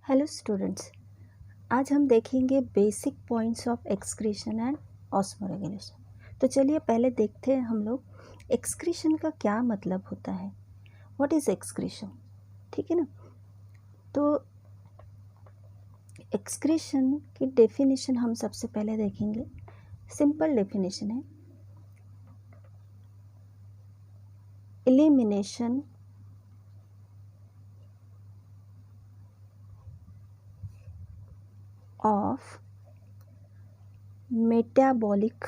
Hello students, आज हम देखेंगे basic points of excretion and osmoregulation. तो चलिए पहले देखते हैं हम लोग एक्सक्रीशन का क्या मतलब होता है। What is excretion? ठीक है ना। तो एक्सक्रीशन की डेफिनेशन हम सबसे पहले देखेंगे। सिंपल डेफिनेशन है elimination of metabolic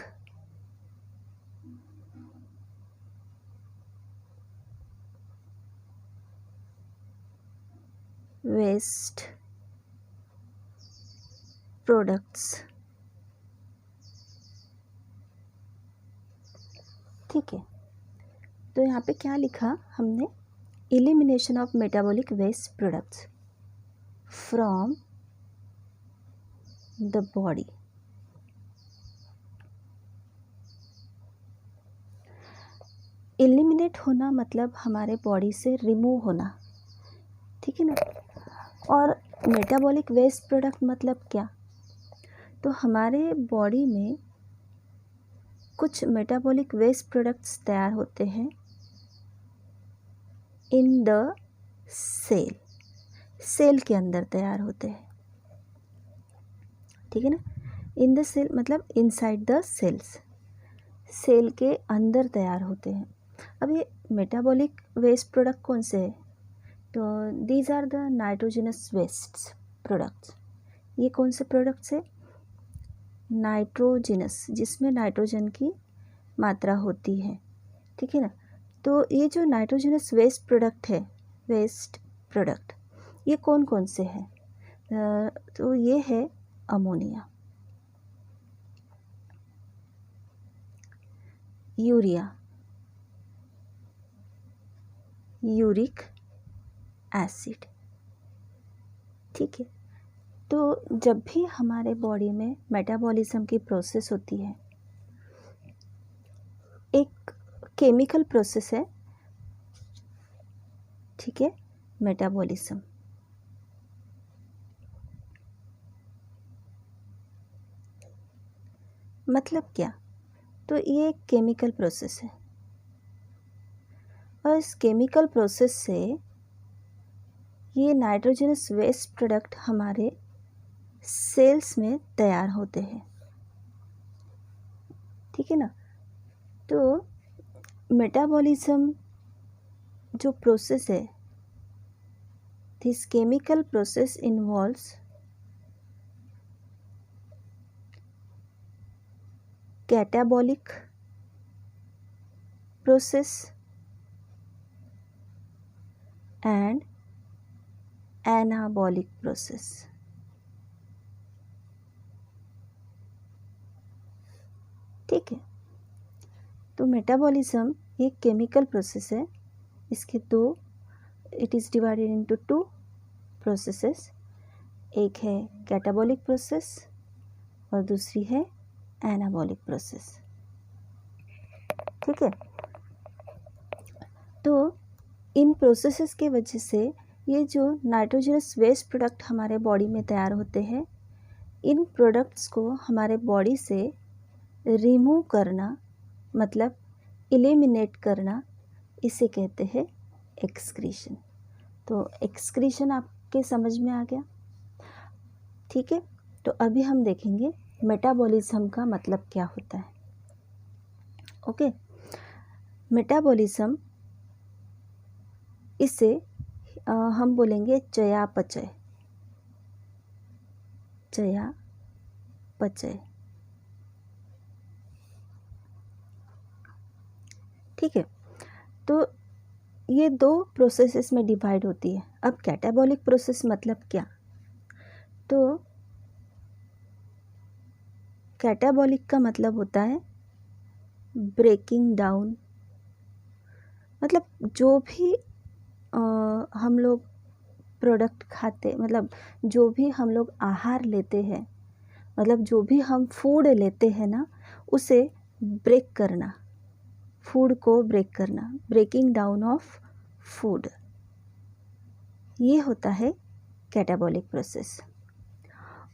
waste products. ठीक है, तो यहाँ पे क्या लिखा हमने? Elimination of metabolic waste products from the body. Eliminate होना मतलब हमारे बॉडी से रिमूव होना, ठीक है ना। और मेटाबॉलिक वेस्ट प्रोडक्ट मतलब क्या? तो हमारे बॉडी में कुछ मेटाबॉलिक वेस्ट प्रोडक्ट्स तैयार होते हैं इन द सेल, सेल के अंदर तैयार होते हैं, ठीक है ना। इन द सेल मतलब इनसाइड द सेल्स, सेल के अंदर तैयार होते हैं। अब ये मेटाबॉलिक वेस्ट प्रोडक्ट कौन से है? तो these are the nitrogenous wastes products. ये कौन से प्रोडक्ट्स है? नाइट्रोजनस, जिसमें नाइट्रोजन की मात्रा होती है, ठीक है ना। तो ये जो नाइट्रोजनस वेस्ट प्रोडक्ट है, वेस्ट प्रोडक्ट, ये कौन कौन से हैं? तो ये है अमोनिया, यूरिया, यूरिक एसिड, ठीक है। तो जब भी हमारे बॉडी में मेटाबॉलिज्म की प्रोसेस होती है, एक केमिकल प्रोसेस है, ठीक है, मेटाबॉलिज्म। मतलब क्या? तो ये एक केमिकल प्रोसेस है और इस केमिकल प्रोसेस से ये नाइट्रोजनस वेस्ट प्रोडक्ट हमारे सेल्स में तैयार होते हैं, ठीक है ना। तो मेटाबॉलिज्म जो प्रोसेस है, this chemical process involves catabolic process and anabolic process. ठीक है, तो मेटाबॉलिज्म एक केमिकल प्रोसेस है। इसके दो, it is divided into two processes. एक है कैटाबॉलिक प्रोसेस और दूसरी है एनाबॉलिक प्रोसेस, ठीक है। तो इन प्रोसेसेस के वजह से ये जो नाइट्रोजनस वेस्ट प्रोडक्ट हमारे बॉडी में तैयार होते हैं, इन प्रोडक्ट्स को हमारे बॉडी से रिमूव करना मतलब एलिमिनेट करना, इसे कहते हैं एक्सक्रीशन। तो एक्सक्रीशन आपके समझ में आ गया, ठीक है। तो अभी हम देखेंगे मेटाबॉलिज्म का मतलब क्या होता है। ओके, मेटाबॉलिज्म, इसे हम बोलेंगे चयापचय, चयापचय, ठीक है। तो ये दो प्रोसेसेस में डिवाइड होती है। अब कैटाबॉलिक प्रोसेस मतलब क्या? तो कैटाबॉलिक का मतलब होता है ब्रेकिंग डाउन, मतलब जो भी हम लोग प्रोडक्ट खाते, मतलब जो भी हम लोग आहार लेते हैं, मतलब जो भी हम फूड लेते हैं ना, उसे ब्रेक करना, फूड को ब्रेक करना, ब्रेकिंग डाउन ऑफ फूड, ये होता है कैटाबॉलिक प्रोसेस।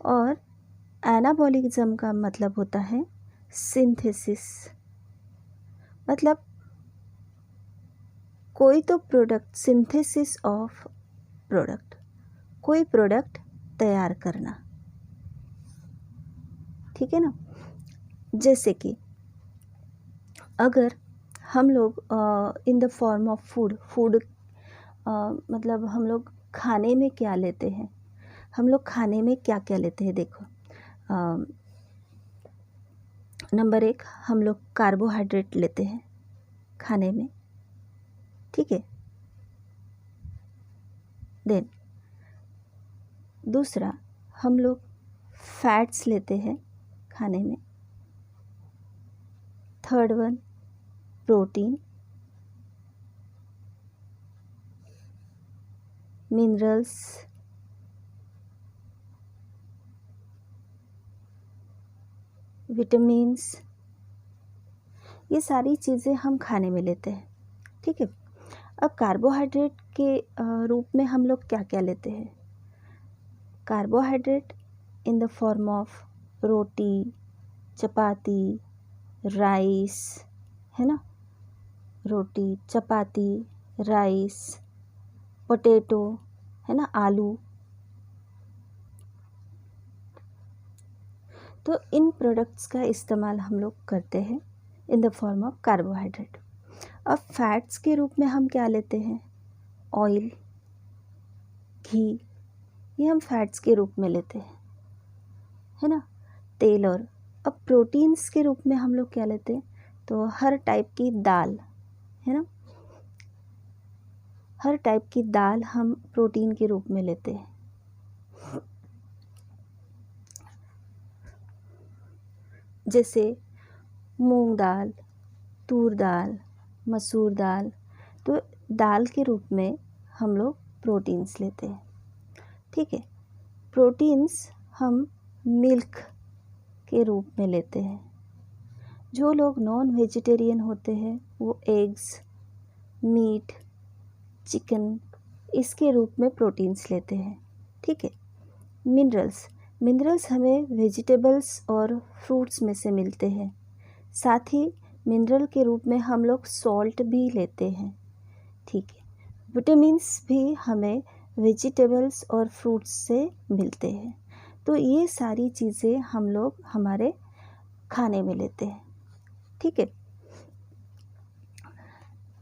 और एनाबॉलिज्म का मतलब होता है सिंथेसिस, मतलब कोई तो प्रोडक्ट, सिंथेसिस ऑफ प्रोडक्ट, कोई प्रोडक्ट तैयार करना, ठीक है ना। जैसे कि अगर हम लोग in the form of food मतलब हम लोग खाने में क्या लेते हैं, हम लोग खाने में क्या क्या लेते हैं, देखो नंबर 1 हम लोग कार्बोहाइड्रेट लेते हैं खाने में, ठीक है। देन दूसरा हम लोग फैट्स लेते हैं खाने में। Third one protein, minerals, vitamins, ये सारी चीज़ें हम खाने में लेते हैं, ठीक है। अब कार्बोहाइड्रेट के रूप में हम लोग क्या क्या लेते हैं, carbohydrate in the form of roti, chapati, rice, है ना, रोटी, चपाती, राइस, पोटैटो, है ना, आलू। तो इन प्रोडक्ट्स का इस्तेमाल हम लोग करते हैं in the form of carbohydrate. अब फैट्स के रूप में हम क्या लेते हैं, ऑयल, घी, ये हम फैट्स के रूप में लेते हैं, है ना, तेल। और अब प्रोटीन्स के रूप में हम लोग क्या लेते हैं, तो हर टाइप की दाल, है ना, हर टाइप की दाल हम प्रोटीन के रूप में लेते हैं। जैसे मूंग दाल, तूर दाल, मसूर दाल, तो दाल के रूप में हम लोग प्रोटीन्स लेते हैं, ठीक है। प्रोटीन्स हम मिल्क के रूप में लेते हैं। जो लोग नॉन वेजिटेरियन होते हैं वो एग्स, मीट, चिकन, इसके रूप में प्रोटीन्स लेते हैं, ठीक है। मिनरल्स हमें वेजिटेबल्स और फ्रूट्स में से मिलते हैं। साथ ही मिनरल के रूप में हम लोग सॉल्ट भी लेते हैं, ठीक है। विटामिन्स भी हमें वेजिटेबल्स और फ्रूट्स से मिलते हैं। तो ये सारी चीज़ें हम लोग हमारे खाने में लेते हैं, ठीक है।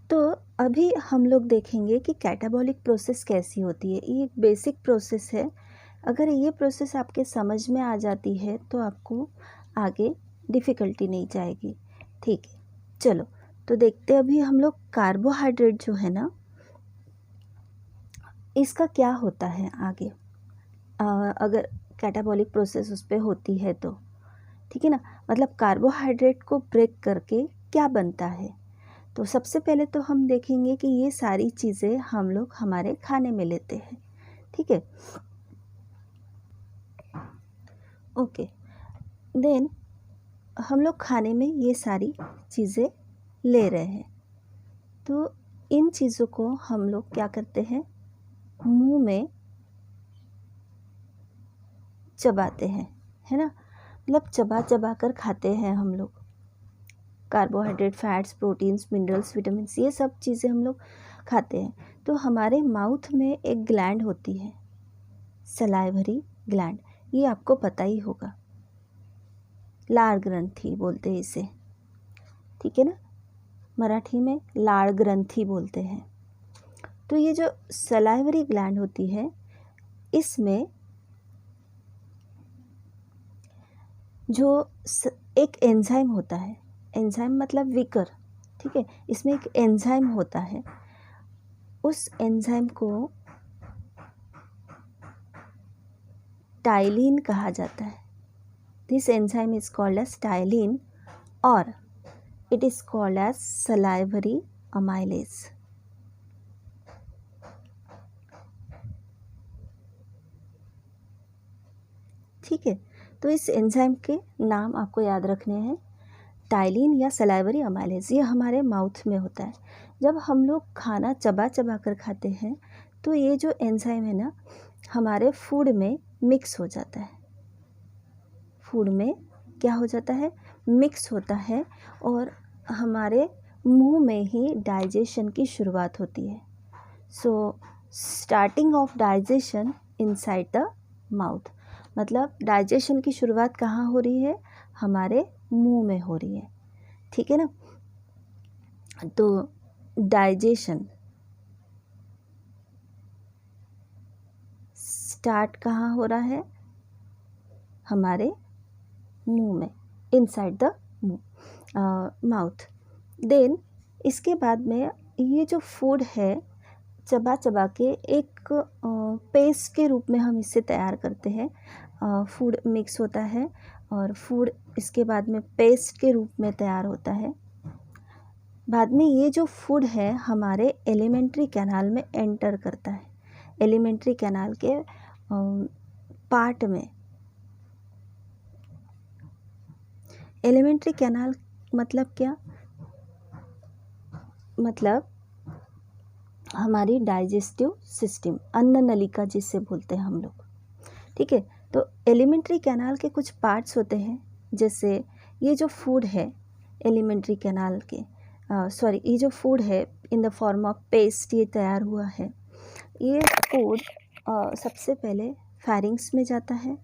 तो अभी हम लोग देखेंगे कि कैटाबॉलिक प्रोसेस कैसी होती है। ये एक बेसिक प्रोसेस है। अगर ये प्रोसेस आपके समझ में आ जाती है तो आपको आगे डिफ़िकल्टी नहीं जाएगी, ठीक है। चलो तो देखते हैं अभी हम लोग कार्बोहाइड्रेट जो है ना, इसका क्या होता है आगे, अगर कैटाबॉलिक प्रोसेस उस पर होती है तो, ठीक है ना। मतलब कार्बोहाइड्रेट को ब्रेक करके क्या बनता है, तो सबसे पहले तो हम देखेंगे कि ये सारी चीज़ें हम लोग हमारे खाने में लेते हैं, ठीक है। ओके, देन हम लोग खाने में ये सारी चीज़ें ले रहे हैं, तो इन चीज़ों को हम लोग क्या करते हैं, मुंह में चबाते हैं, है ना, मतलब चबा चबा कर खाते हैं हम लोग। Carbohydrate, fats, proteins, minerals, vitamins, ये सब चीज़ें हम लोग खाते हैं। तो हमारे माउथ में एक ग्लैंड होती है, सलाइवरी ग्लैंड, ये आपको पता ही होगा, लाड़ ग्रंथि बोलते हैं इसे, ठीक है ना, मराठी में लाड़ ग्रंथि बोलते हैं। तो ये जो सलाइवरी ग्लैंड होती है, इसमें जो एक एंजाइम होता है, एंजाइम मतलब विकर, ठीक है, इसमें एक एंजाइम होता है, उस एंजाइम को टाइलिन कहा जाता है। This enzyme is called as ptyalin और it is called as salivary amylase. ठीक है, तो इस एंजाइम के नाम आपको याद रखने हैं, टाइलिन या सलाइवरी अमाइलेज। ये हमारे माउथ में होता है। जब हम लोग खाना चबा चबा कर खाते हैं तो ये जो एंजाइम है ना, हमारे फूड में मिक्स हो जाता है, फूड में क्या हो जाता है, मिक्स होता है, और हमारे मुंह में ही डाइजेशन की शुरुआत होती है। So starting of digestion inside the mouth, मतलब डाइजेशन की शुरुआत कहाँ हो रही है, हमारे मुंह में हो रही है। ठीक है ना। तो डाइजेशन स्टार्ट कहाँ हो रहा है, हमारे मुंह में, इनसाइड द माउथ। देन इसके बाद में ये जो फूड है, चबा चबा के एक पेस्ट के रूप में हम इसे तैयार करते हैं। फूड मिक्स होता है और फूड इसके बाद में पेस्ट के रूप में तैयार होता है। बाद में ये जो फूड है हमारे एलिमेंट्री कैनाल में एंटर करता है। एलिमेंट्री कैनाल के पार्ट में, एलिमेंट्री कैनाल मतलब क्या, मतलब हमारी डाइजेस्टिव सिस्टम, अन्न नलिका जिसे बोलते हैं हम लोग। ठीक है। तो एलिमेंट्री कैनाल के कुछ पार्ट्स होते हैं, जैसे ये जो फूड है एलिमेंट्री कैनाल के ये जो फूड है in the form of paste ये तैयार हुआ है। ये फूड सबसे पहले फेरिंग्स में जाता है,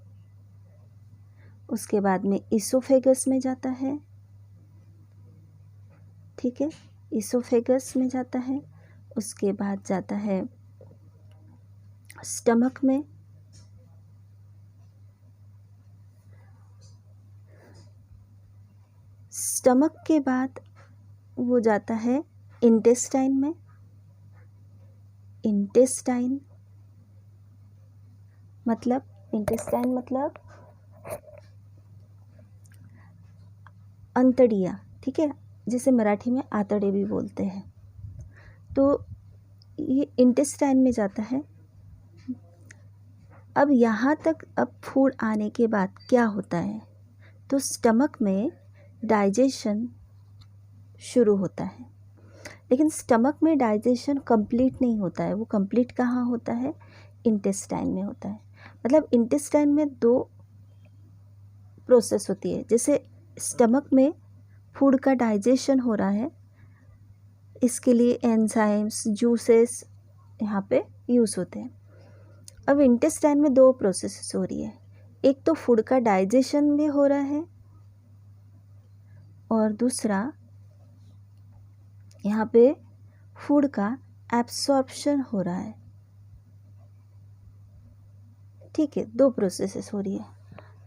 उसके बाद में इसोफेगस में जाता है। ठीक है, इसोफेगस में जाता है, उसके बाद जाता है स्टमक में, स्टमक के बाद वो जाता है इंटेस्टाइन में, इंटेस्टाइन मतलब अंतड़िया। ठीक है, जिसे मराठी में आतड़े भी बोलते हैं। तो ये इंटेस्टाइन में जाता है। अब यहाँ तक अब फूड आने के बाद क्या होता है, तो स्टमक में डाइजेशन शुरू होता है, लेकिन स्टमक में डाइजेशन कंप्लीट नहीं होता है। वो कंप्लीट कहाँ होता है, इंटेस्टाइन में होता है। मतलब इंटेस्टाइन में 2 प्रोसेस होती है। जैसे स्टमक में फूड का डाइजेशन हो रहा है, इसके लिए एंजाइम्स, जूसेस यहाँ पे यूज़ होते हैं। अब इंटेस्टाइन में 2 प्रोसेस हो रही है, एक तो फूड का डाइजेशन भी हो रहा है और दूसरा यहाँ पे फूड का एब्सॉर्प्शन हो रहा है। ठीक है, 2 प्रोसेसेस हो रही है।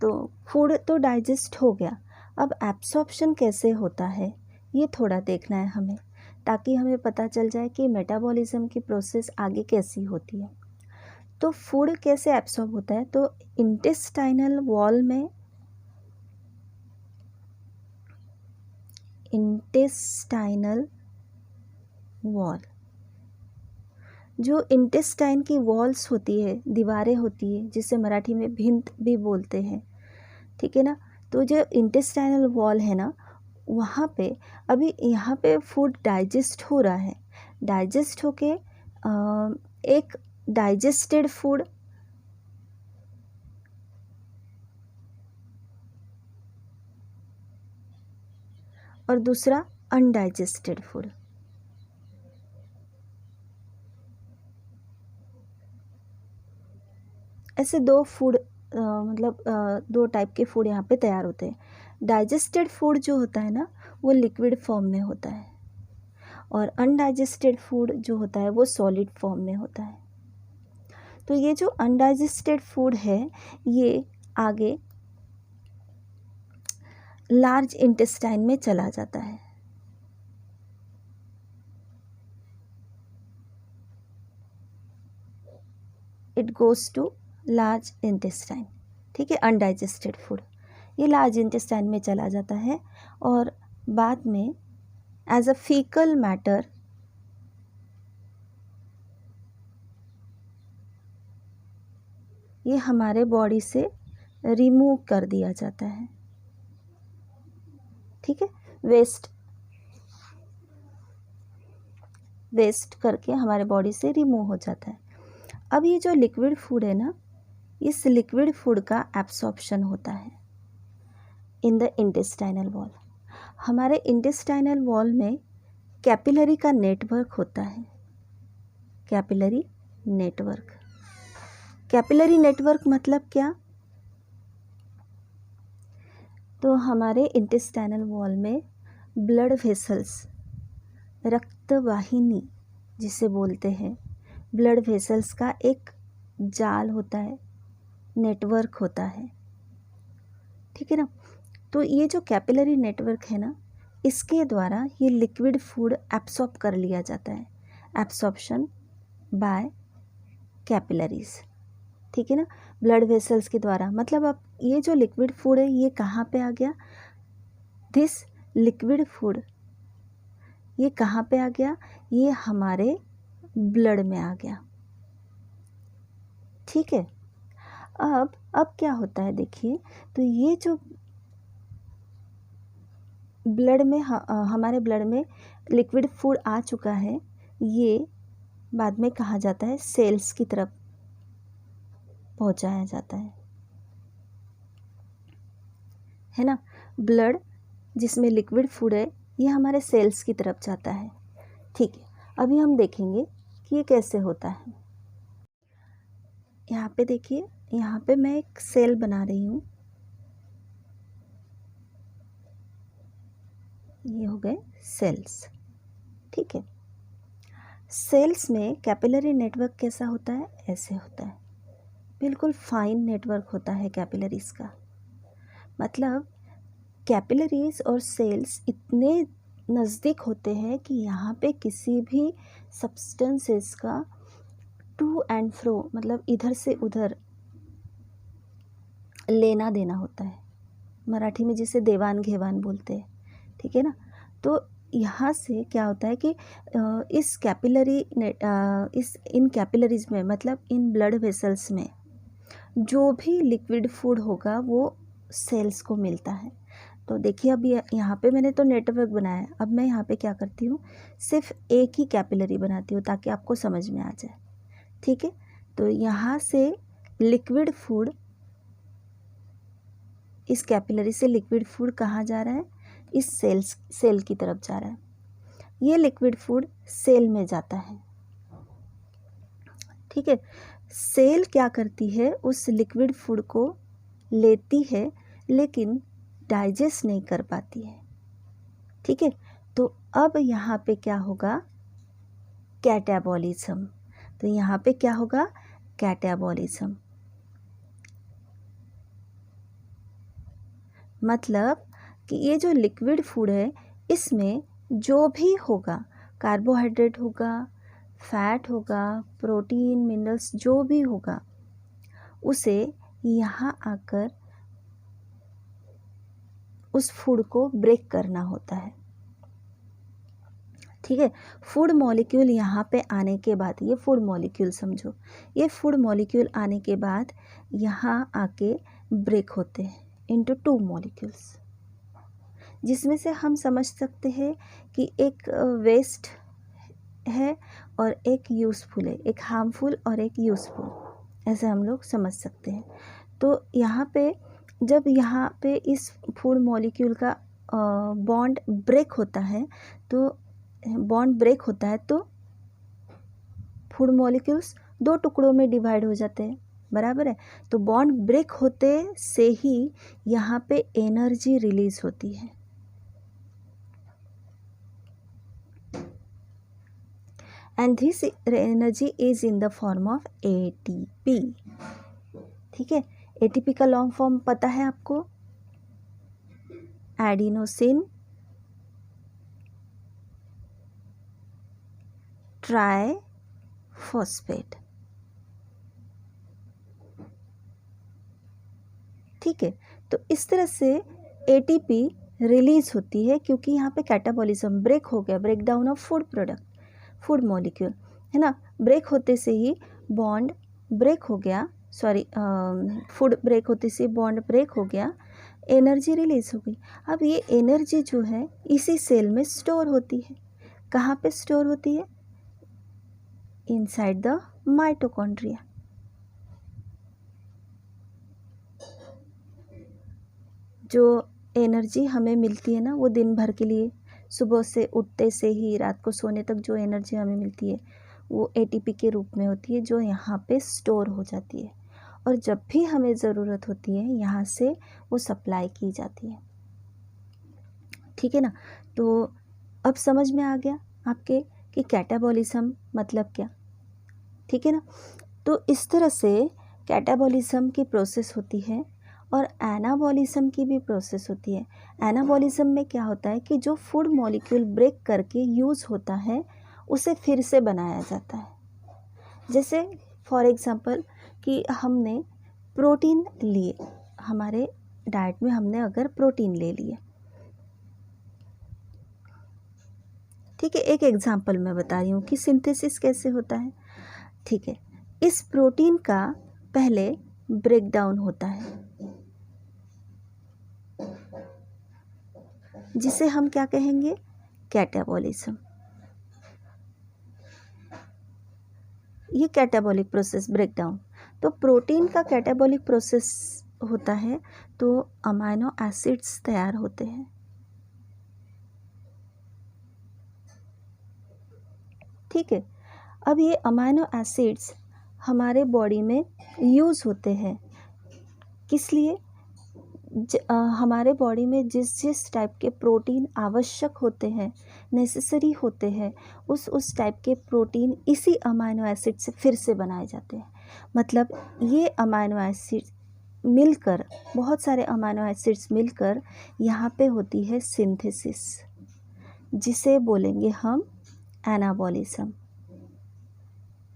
तो फूड तो डाइजेस्ट हो गया, अब एब्सॉर्प्शन कैसे होता है ये थोड़ा देखना है हमें, ताकि हमें पता चल जाए कि मेटाबॉलिज्म की प्रोसेस आगे कैसी होती है। तो फूड कैसे एब्सॉर्ब होता है, तो इंटेस्टाइनल वॉल में, इंटेस्टाइनल वॉल, जो इंटेस्टाइन की वॉल्स होती है, दीवारें होती है, जिसे मराठी में भिंत भी बोलते हैं। ठीक है ना। तो जो इंटेस्टाइनल वॉल है ना, वहाँ पे अभी यहाँ पे फूड डाइजेस्ट हो रहा है, डाइजेस्ट होके एक डाइजेस्टेड फूड और दूसरा अनडाइजेस्टेड फूड। ऐसे 2 फूड मतलब 2 टाइप के फूड यहाँ पे तैयार होते हैं। डाइजेस्टेड फूड जो होता है ना, वो लिक्विड फॉर्म में होता है, और अनडाइजेस्टेड फूड जो होता है वो सॉलिड फॉर्म में होता है। तो ये जो अनडाइजेस्टेड फूड है ये आगे लार्ज इंटेस्टाइन में चला जाता है। It goes to large intestine. ठीक है, अनडाइजेस्टेड फूड ये लार्ज इंटेस्टाइन में चला जाता है, और बाद में एज अ फीकल मैटर ये हमारे बॉडी से रिमूव कर दिया जाता है। ठीक है, वेस्ट करके हमारे बॉडी से रिमूव हो जाता है। अब ये जो लिक्विड फूड है ना, इस लिक्विड फूड का एब्सॉर्प्शन होता है इन द इंटेस्टाइनल वॉल। हमारे इंटेस्टाइनल वॉल में कैपिलरी का नेटवर्क होता है। कैपिलरी नेटवर्क, कैपिलरी नेटवर्क मतलब क्या? तो हमारे इंटेस्टाइनल वॉल में ब्लड वेसल्स, रक्तवाहिनी जिसे बोलते हैं, ब्लड वेसल्स का एक जाल होता है, नेटवर्क होता है, ठीक है ना। तो ये जो कैपिलरी नेटवर्क है ना, इसके द्वारा ये लिक्विड फूड एब्सॉर्ब कर लिया जाता है, एब्सॉर्प्शन बाय कैपिलरीज, ठीक है ना, ब्लड वेसल्स के द्वारा। मतलब अब ये जो लिक्विड फूड है ये कहाँ पे आ गया? दिस लिक्विड फूड ये कहाँ पे आ गया? ये हमारे ब्लड में आ गया, ठीक है। अब क्या होता है देखिए, तो ये जो ब्लड में हमारे ब्लड में लिक्विड फूड आ चुका है, ये बाद में कहा जाता है सेल्स की तरफ पहुंचाया जाता है ना। ब्लड जिसमें लिक्विड फूड है ये हमारे सेल्स की तरफ जाता है, ठीक है। अभी हम देखेंगे कि ये कैसे होता है। यहाँ पे देखिए, यहाँ पे मैं एक सेल बना रही हूँ, ये हो गए सेल्स, ठीक है। सेल्स में कैपिलरी नेटवर्क कैसा होता है? ऐसे होता है, बिल्कुल फाइन नेटवर्क होता है कैपिलरीज का। मतलब कैपिलरीज और सेल्स इतने नज़दीक होते हैं कि यहाँ पे किसी भी सब्सटेंसेस का टू एंड फ्रो, मतलब इधर से उधर लेना देना होता है, मराठी में जिसे देवान घेवान बोलते हैं, ठीक है ना। तो यहाँ से क्या होता है कि इस कैपिलरी इन कैपिलरीज में, मतलब इन ब्लड वेसल्स में जो भी लिक्विड फूड होगा वो सेल्स को मिलता है। तो देखिए अब यहाँ पे मैंने तो नेटवर्क बनाया है, अब मैं यहाँ पे क्या करती हूँ, सिर्फ एक ही कैपिलरी बनाती हूँ ताकि आपको समझ में आ जाए, ठीक है। तो यहाँ से लिक्विड फूड, इस कैपिलरी से लिक्विड फूड कहाँ जा रहा है? इस सेल की तरफ जा रहा है। ये लिक्विड फूड सेल में जाता है, ठीक है। सेल क्या करती है? उस लिक्विड फूड को लेती है लेकिन डाइजेस्ट नहीं कर पाती है, ठीक है। तो अब यहाँ पे क्या होगा? कैटाबॉलिज्म। तो यहाँ पे क्या होगा? कैटाबॉलिज्म। मतलब कि ये जो लिक्विड फूड है इसमें जो भी होगा, कार्बोहाइड्रेट होगा, फैट होगा, प्रोटीन, मिनरल्स, जो भी होगा उसे यहाँ आकर उस फूड को ब्रेक करना होता है, ठीक है। फूड मॉलिक्यूल यहाँ पे आने के बाद, ये फूड मॉलिक्यूल समझो, ये फूड मॉलिक्यूल आने के बाद यहाँ आके ब्रेक होते हैं इनटू टू मॉलिक्यूल्स, जिसमें से हम समझ सकते हैं कि एक वेस्ट है और एक यूज़फुल है, एक हार्मफुल और एक यूज़फुल, ऐसे हम लोग समझ सकते हैं। तो यहाँ पे जब यहाँ पे इस फूड मॉलिक्यूल का बॉन्ड ब्रेक होता है, तो बॉन्ड ब्रेक होता है तो फूड मॉलिक्यूल्स दो टुकड़ों में डिवाइड हो जाते हैं, बराबर है। तो बॉन्ड ब्रेक होते से ही यहाँ पे एनर्जी रिलीज होती है, and this energy is in the form of ATP, ठीक है। एटीपी का लॉन्ग फॉर्म पता है आपको? एडिनोसिन ट्राइफॉस्फेट, ठीक है। तो इस तरह से एटीपी रिलीज होती है क्योंकि यहाँ पे कैटाबॉलिज्म ब्रेक हो गया, break down of food product, food molecule, है ना। ब्रेक होते से ही बॉन्ड ब्रेक हो गया, सॉरी फूड ब्रेक होते से बॉन्ड ब्रेक हो गया, एनर्जी रिलीज हो गई। अब ये एनर्जी जो है इसी सेल में स्टोर होती है। कहाँ पे स्टोर होती है? inside the mitochondria. जो एनर्जी हमें मिलती है ना, वो दिन भर के लिए, सुबह से उठते से ही रात को सोने तक जो एनर्जी हमें मिलती है वो एटीपी के रूप में होती है, जो यहाँ पे स्टोर हो जाती है और जब भी हमें ज़रूरत होती है यहाँ से वो सप्लाई की जाती है। ठीक है ना। तो अब समझ में आ गया आपके कि कैटाबॉलिज्म मतलब क्या। ठीक है ना। तो इस तरह से कैटाबॉलिज्म की प्रोसेस होती है और एनाबॉलिज्म की भी प्रोसेस होती है। एनाबॉलिज्म में क्या होता है कि जो फूड मॉलिक्यूल ब्रेक करके यूज़ होता है उसे फिर से बनाया जाता है। जैसे फॉर एग्ज़ाम्पल कि हमने प्रोटीन लिए, हमारे डाइट में हमने अगर प्रोटीन ले लिया, ठीक है, एक एग्ज़ाम्पल मैं बता रही हूँ कि सिंथेसिस कैसे होता है। ठीक है, इस प्रोटीन का पहले ब्रेक डाउन होता है जिसे हम क्या कहेंगे, कैटाबॉलिज्म। ये कैटाबॉलिक प्रोसेस ब्रेकडाउन। तो प्रोटीन का कैटाबॉलिक प्रोसेस होता है तो अमाइनो एसिड्स तैयार होते हैं। ठीक है, अब ये अमाइनो एसिड्स हमारे बॉडी में यूज़ होते हैं किस लिए, हमारे बॉडी में जिस जिस टाइप के प्रोटीन आवश्यक होते हैं, नेसेसरी होते हैं, उस टाइप के प्रोटीन इसी अमाइनो एसिड से फिर से बनाए जाते हैं। मतलब ये अमाइनो एसिड मिलकर, बहुत सारे अमाइनो एसिड्स मिलकर यहाँ पे होती है सिंथेसिस, जिसे बोलेंगे हम एनाबॉलिज्म।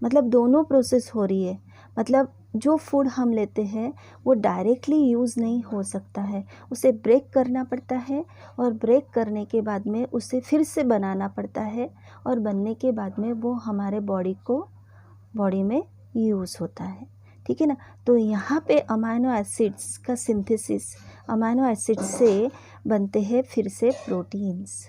मतलब दोनों प्रोसेस हो रही है। मतलब जो फूड हम लेते हैं वो डायरेक्टली यूज़ नहीं हो सकता है, उसे ब्रेक करना पड़ता है और ब्रेक करने के बाद में उसे फिर से बनाना पड़ता है और बनने के बाद में वो हमारे बॉडी में यूज़ होता है। ठीक है ना। तो यहाँ पे अमाइनो एसिड्स का सिंथेसिस, अमाइनो एसिड्स से बनते हैं फिर से प्रोटीन्स।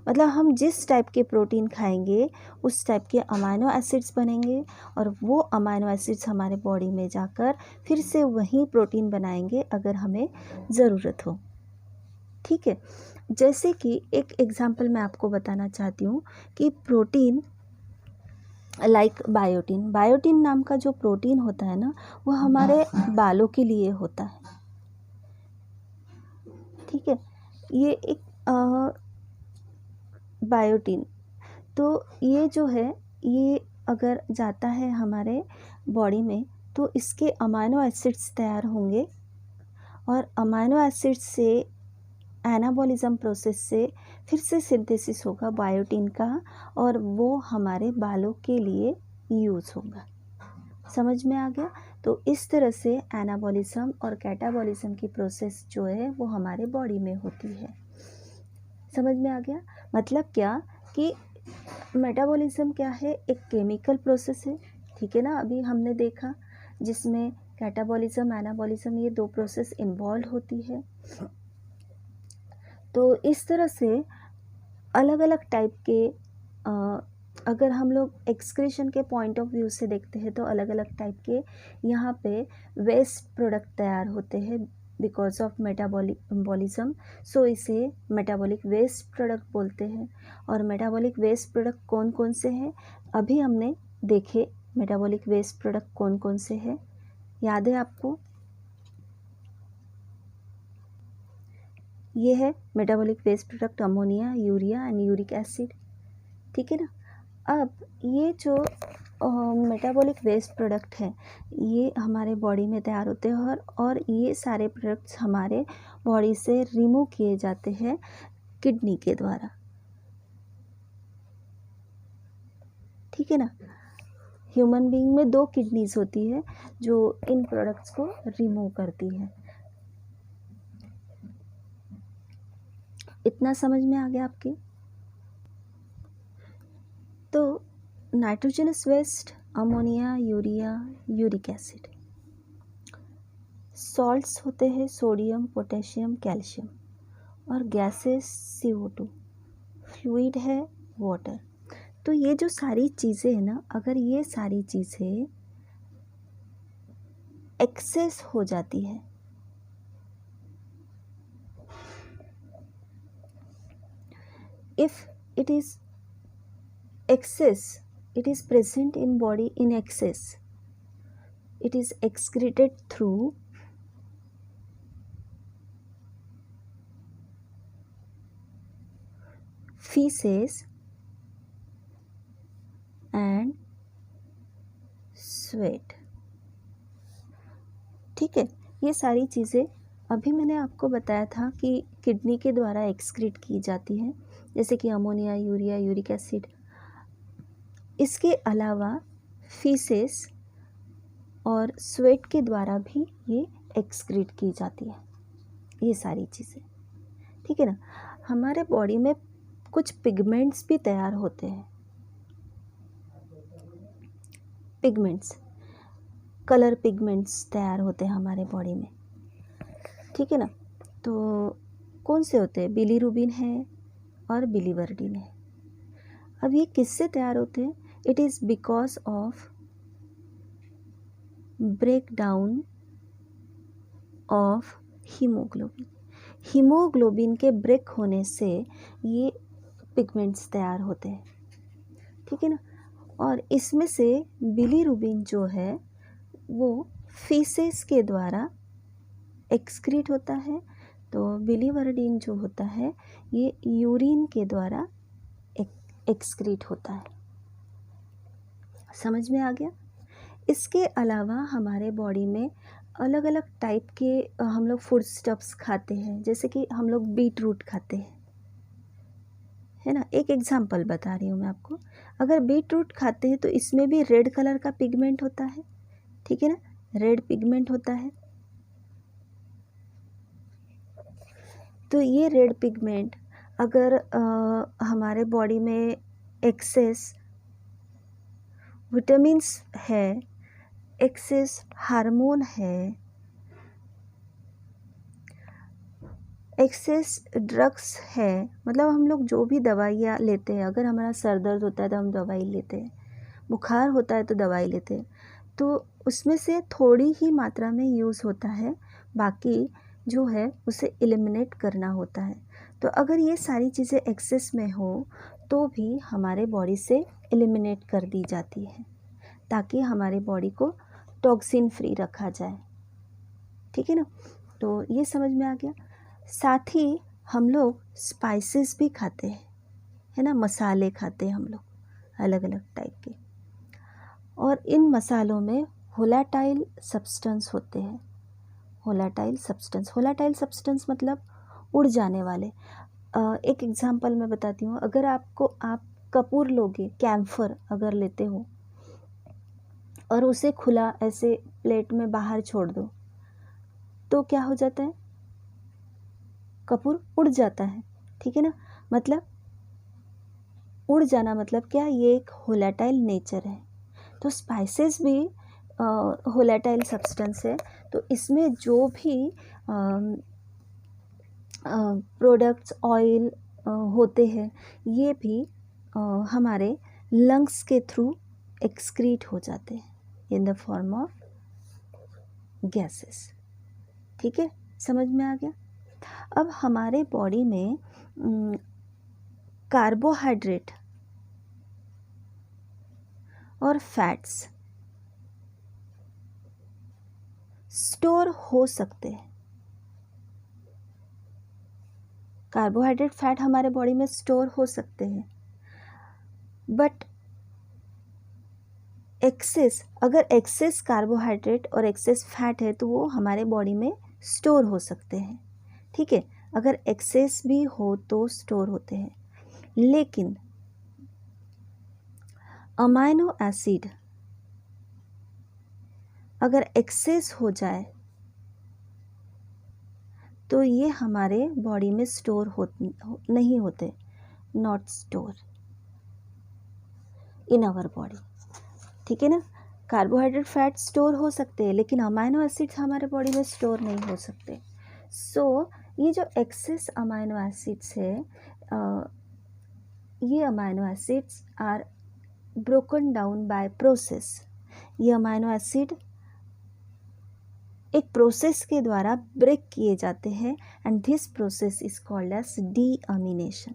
मतलब हम जिस टाइप के प्रोटीन खाएंगे उस टाइप के अमाइनो एसिड्स बनेंगे और वो अमाइनो एसिड्स हमारे बॉडी में जाकर फिर से वही प्रोटीन बनाएंगे अगर हमें ज़रूरत हो। ठीक है, जैसे कि एक एग्जांपल मैं आपको बताना चाहती हूँ कि प्रोटीन लाइक बायोटिन, बायोटिन नाम का जो प्रोटीन होता है ना, वो हमारे बालों के लिए होता है। ठीक है, ये एक बायोटिन, तो ये जो है, ये अगर जाता है हमारे बॉडी में तो इसके अमाइनो एसिड्स तैयार होंगे और अमाइनो एसिड्स से एनाबॉलिज्म प्रोसेस से फिर से सिंथेसिस होगा बायोटिन का और वो हमारे बालों के लिए यूज़ होगा। समझ में आ गया। तो इस तरह से एनाबॉलिज्म और कैटाबॉलिज्म की प्रोसेस जो है वो हमारे बॉडी में होती है। समझ में आ गया। मतलब क्या कि मेटाबॉलिज्म क्या है, एक केमिकल प्रोसेस है। ठीक है ना, अभी हमने देखा जिसमें कैटाबॉलिज्म, एनाबॉलिज्म, ये दो प्रोसेस इन्वॉल्व होती है। तो इस तरह से अलग अलग टाइप के अगर हम लोग एक्सक्रीशन के पॉइंट ऑफ व्यू से देखते हैं तो अलग अलग टाइप के यहाँ पे वेस्ट प्रोडक्ट तैयार होते हैं बिकॉज ऑफ मेटाबॉलिज्म। सो इसे मेटाबॉलिक वेस्ट प्रोडक्ट बोलते हैं। और मेटाबॉलिक वेस्ट प्रोडक्ट कौन कौन से हैं अभी हमने देखे। मेटाबॉलिक वेस्ट प्रोडक्ट कौन कौन से हैं, याद है आपको? ये है metabolic waste product, ammonia, urea and uric acid. ठीक है ना। अब ये जो मेटाबॉलिक वेस्ट प्रोडक्ट है ये हमारे बॉडी में तैयार होते हैं और ये सारे प्रोडक्ट्स हमारे बॉडी से रिमूव किए जाते हैं किडनी के द्वारा। ठीक है ना। ह्यूमन बीइंग में 2 किडनीज होती है जो इन प्रोडक्ट्स को रिमूव करती है। इतना समझ में आ गया आपके? तो nitrogenous waste, ammonia, urea, uric acid. Salts होते हैं सोडियम, पोटेशियम, कैल्शियम। और गैसेस CO2। फ्लूइड है वाटर। तो ये जो सारी चीज़ें हैं ना, अगर ये सारी चीज़ें एक्सेस हो जाती है, if it is excess, it is present in body in excess, it is excreted through feces and sweat. ठीक है, ये सारी चीज़ें अभी मैंने आपको बताया था कि किडनी के द्वारा एक्सक्रीट की जाती है, जैसे कि अमोनिया, यूरिया, यूरिक एसिड। इसके अलावा फीसेस और स्वेट के द्वारा भी ये एक्सक्रीट की जाती है, ये सारी चीज़ें। ठीक है ना। हमारे बॉडी में कुछ पिगमेंट्स भी तैयार होते हैं, पिगमेंट्स, कलर पिगमेंट्स तैयार होते हैं हमारे बॉडी में। ठीक है ना। तो कौन से होते हैं? बिलीरुबिन है और बिलीवर्डिन है। अब ये किससे तैयार होते हैं? It is because of break down of haemoglobin. Haemoglobin के ब्रेक होने से ये पिगमेंट्स तैयार होते हैं। ठीक है ना। और इसमें से बिलीरुबिन जो है वो फीसेस के द्वारा एक्सक्रीट होता है, तो बिलीवर्डिन जो होता है ये यूरिन के द्वारा एक्सक्रीट होता है। समझ में आ गया? इसके अलावा हमारे बॉडी में अलग अलग टाइप के हम लोग फूड स्टफ्स खाते हैं, जैसे कि हम लोग बीट रूट खाते हैं, है ना। एक एग्जांपल बता रही हूँ मैं आपको। अगर बीट रूट खाते हैं तो इसमें भी रेड कलर का पिगमेंट होता है। ठीक है ना, रेड पिगमेंट होता है। तो ये रेड पिगमेंट अगर हमारे बॉडी में एक्सेस विटामिन्स है, एक्सेस हार्मोन है, एक्सेस ड्रग्स है, मतलब हम लोग जो भी दवाइयाँ लेते हैं, अगर हमारा सर दर्द होता है तो हम दवाई लेते हैं, बुखार होता है तो दवाई लेते हैं, तो उसमें से थोड़ी ही मात्रा में यूज़ होता है, बाकी जो है उसे एलिमिनेट करना होता है। तो अगर ये सारी चीज़ें एक्सेस में हो तो भी हमारे बॉडी से एलिमिनेट कर दी जाती है, ताकि हमारे बॉडी को टॉक्सिन फ्री रखा जाए। ठीक है ना। तो ये समझ में आ गया। साथ ही हम लोग स्पाइसेस भी खाते हैं, है ना, मसाले खाते हैं हम लोग अलग अलग टाइप के, और इन मसालों में वोलेटाइल सब्सटेंस होते हैं। वोलेटाइल सब्सटेंस मतलब उड़ जाने वाले। एक एग्जांपल मैं बताती हूँ। अगर आप कपूर लोगे, कैम्फर अगर लेते हो और उसे खुला ऐसे प्लेट में बाहर छोड़ दो तो क्या हो जाता है? कपूर उड़ जाता है। ठीक है ना। मतलब उड़ जाना मतलब क्या? ये एक वोलेटाइल नेचर है। तो स्पाइसेस भी वोलेटाइल सब्सटेंस है। तो इसमें जो भी प्रोडक्ट्स, ऑयल होते हैं, ये भी हमारे लंग्स के थ्रू एक्सक्रीट हो जाते हैं in the form of gases. ठीक है, समझ में आ गया। अब हमारे बॉडी में कार्बोहाइड्रेट और फैट्स स्टोर हो सकते हैं। कार्बोहाइड्रेट, फैट हमारे बॉडी में स्टोर हो सकते हैं, बट अगर एक्सेस कार्बोहाइड्रेट और एक्सेस फैट है तो वो हमारे बॉडी में स्टोर हो सकते हैं। ठीक है, अगर एक्सेस भी हो तो स्टोर होते हैं। लेकिन अमाइनो एसिड अगर एक्सेस हो जाए तो ये हमारे बॉडी में स्टोर नहीं होते, not store in our body. ठीक है ना। कार्बोहाइड्रेट, फैट स्टोर हो सकते हैं, लेकिन अमाइनो एसिड्स हमारे बॉडी में स्टोर नहीं हो सकते। सो ये जो एक्सेस अमाइनो एसिड्स है, ये amino acids are broken down by process. ये अमाइनो एसिड एक प्रोसेस के द्वारा ब्रेक किए जाते हैं and this process is called as deamination.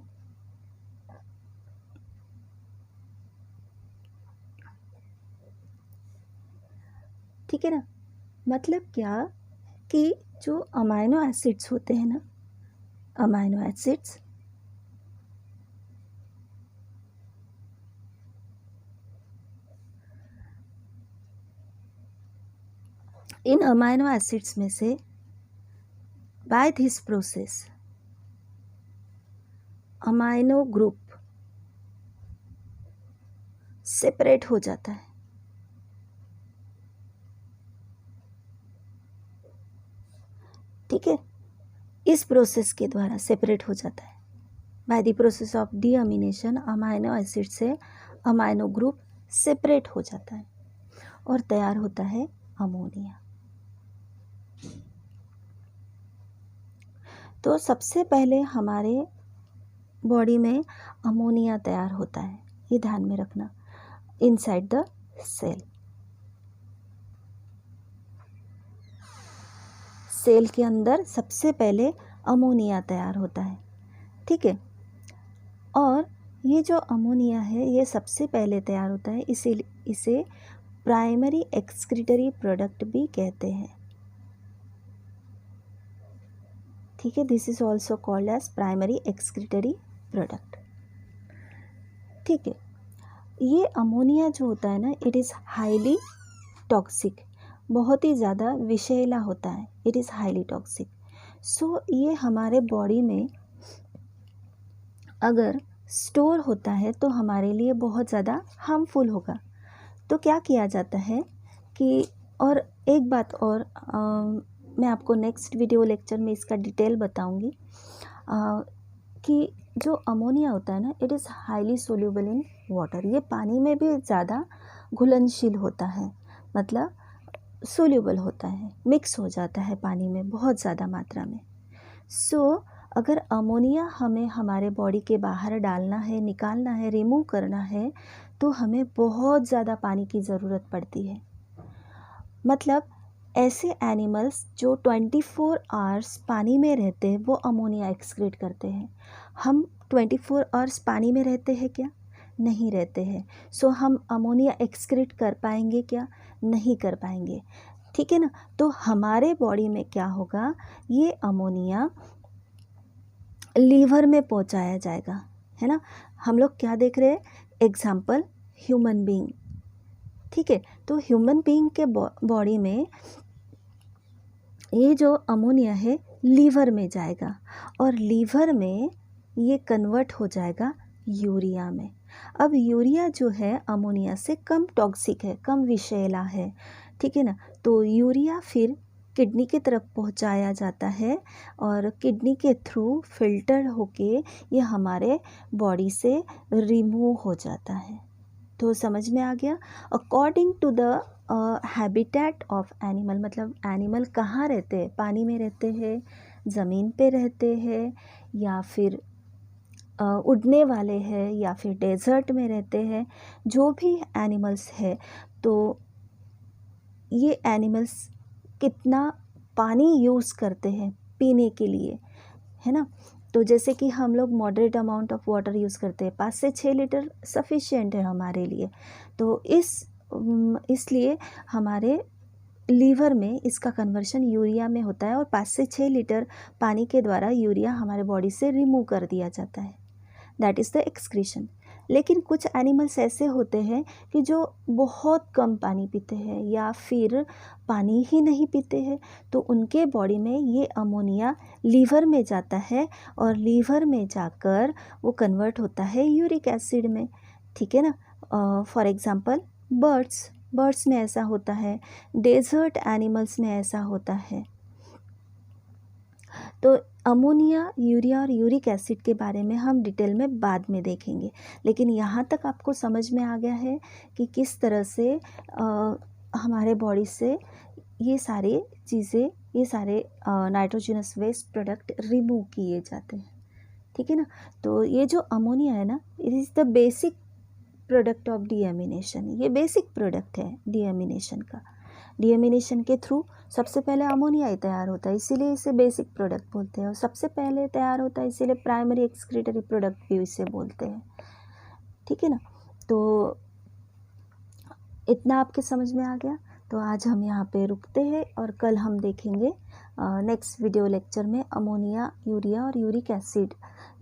ठीक है ना। मतलब क्या कि जो अमाइनो एसिड्स होते हैं ना, amino acids in amino acids में से by this process amino group separate हो जाता है। ठीक है, इस प्रोसेस के द्वारा सेपरेट हो जाता है। By the process of deamination amino acid से अमाइनो ग्रुप सेपरेट हो जाता है और तैयार होता है अमोनिया। तो सबसे पहले हमारे बॉडी में अमोनिया तैयार होता है, ये ध्यान में रखना, इनसाइड द सेल। सेल के अंदर सबसे पहले अमोनिया तैयार होता है। ठीक है, और ये जो अमोनिया है ये सबसे पहले तैयार होता है, इसे प्राइमरी एक्सक्रीटरी प्रोडक्ट भी कहते हैं। ठीक है, this is also called as primary excretory product. ठीक है, ये अमोनिया जो होता है ना, इट इज़ हाईली टॉक्सिक, बहुत ही ज़्यादा विषैला होता है, इट इज़ हाईली टॉक्सिक। सो ये हमारे बॉडी में अगर स्टोर होता है तो हमारे लिए बहुत ज़्यादा हार्मफुल होगा। तो क्या किया जाता है कि, और एक बात और मैं आपको नेक्स्ट वीडियो लेक्चर में इसका डिटेल बताऊंगी कि जो अमोनिया होता है ना, it is highly soluble in water. ये पानी में भी ज़्यादा घुलनशील होता है, मतलब सोल्यूबल होता है, मिक्स हो जाता है पानी में बहुत ज़्यादा मात्रा में। सो अगर अमोनिया हमें हमारे बॉडी के बाहर डालना है, निकालना है, रिमूव करना है, तो हमें बहुत ज़्यादा पानी की ज़रूरत पड़ती है। मतलब ऐसे एनिमल्स जो 24 आवर्स पानी में रहते हैं वो अमोनिया एक्सक्रीट करते हैं। हम 24 आवर्स पानी में रहते हैं क्या? नहीं रहते हैं। सो हम अमोनिया एक्सक्रीट कर पाएंगे क्या? नहीं कर पाएंगे। ठीक है ना। तो हमारे बॉडी में क्या होगा, ये अमोनिया लीवर में पहुंचाया जाएगा, है ना। हम लोग क्या देख रहे हैं, एग्जाम्पल ह्यूमन बीइंग। ठीक है, तो ह्यूमन बीइंग के बॉडी में ये जो अमोनिया है लीवर में जाएगा और लीवर में ये कन्वर्ट हो जाएगा यूरिया में। अब यूरिया जो है अमोनिया से कम टॉक्सिक है, कम विषैला है। ठीक है ना। तो यूरिया फिर किडनी की तरफ पहुंचाया जाता है और किडनी के थ्रू फिल्टर होके ये हमारे बॉडी से रिमूव हो जाता है। तो समझ में आ गया। According to the habitat of animal, मतलब एनिमल कहाँ रहते हैं, पानी में रहते हैं, ज़मीन पे रहते हैं, या फिर उड़ने वाले हैं, या फिर डेजर्ट में रहते हैं, जो भी एनिमल्स है, तो ये एनिमल्स कितना पानी यूज़ करते हैं पीने के लिए, है ना। तो जैसे कि हम लोग moderate amount of water use करते हैं, 5 से 6 लीटर सफिशिएंट है हमारे लिए। तो इसलिए हमारे लीवर में इसका कन्वर्शन यूरिया में होता है और 5 से 6 लीटर पानी के द्वारा यूरिया हमारे बॉडी से रिमूव कर दिया जाता है, दैट इज़ द एक्सक्रीशन। लेकिन कुछ एनिमल्स ऐसे होते हैं कि जो बहुत कम पानी पीते हैं या फिर पानी ही नहीं पीते हैं, तो उनके बॉडी में ये अमोनिया लीवर में जाता है और लीवर में जाकर वो कन्वर्ट होता है यूरिक एसिड में। ठीक है ना। फॉर एग्ज़ाम्पल बर्ड्स में ऐसा होता है, डेजर्ट एनिमल्स में ऐसा होता है। तो अमोनिया, यूरिया और यूरिक एसिड के बारे में हम डिटेल में बाद में देखेंगे, लेकिन यहाँ तक आपको समझ में आ गया है कि किस तरह से हमारे बॉडी से ये सारे चीज़ें, ये सारे नाइट्रोजनस वेस्ट प्रोडक्ट रिमूव किए जाते हैं। ठीक है ना। तो ये जो अमोनिया है ना, it is the basic product of deamination. ये बेसिक प्रोडक्ट है डीएमिनेशन का। डीएमिनेशन के थ्रू सबसे पहले अमोनिया ही तैयार होता है, इसीलिए इसे बेसिक प्रोडक्ट बोलते हैं। और सबसे पहले तैयार होता है, इसीलिए प्राइमरी एक्सक्रीटरी प्रोडक्ट भी इसे बोलते हैं, ठीक है ना। तो इतना आपके समझ में आ गया। तो आज हम यहाँ पे रुकते हैं और कल हम देखेंगे नेक्स्ट वीडियो लेक्चर में अमोनिया, यूरिया और यूरिक एसिड,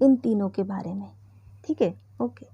इन तीनों के बारे में। ठीक है, ओके।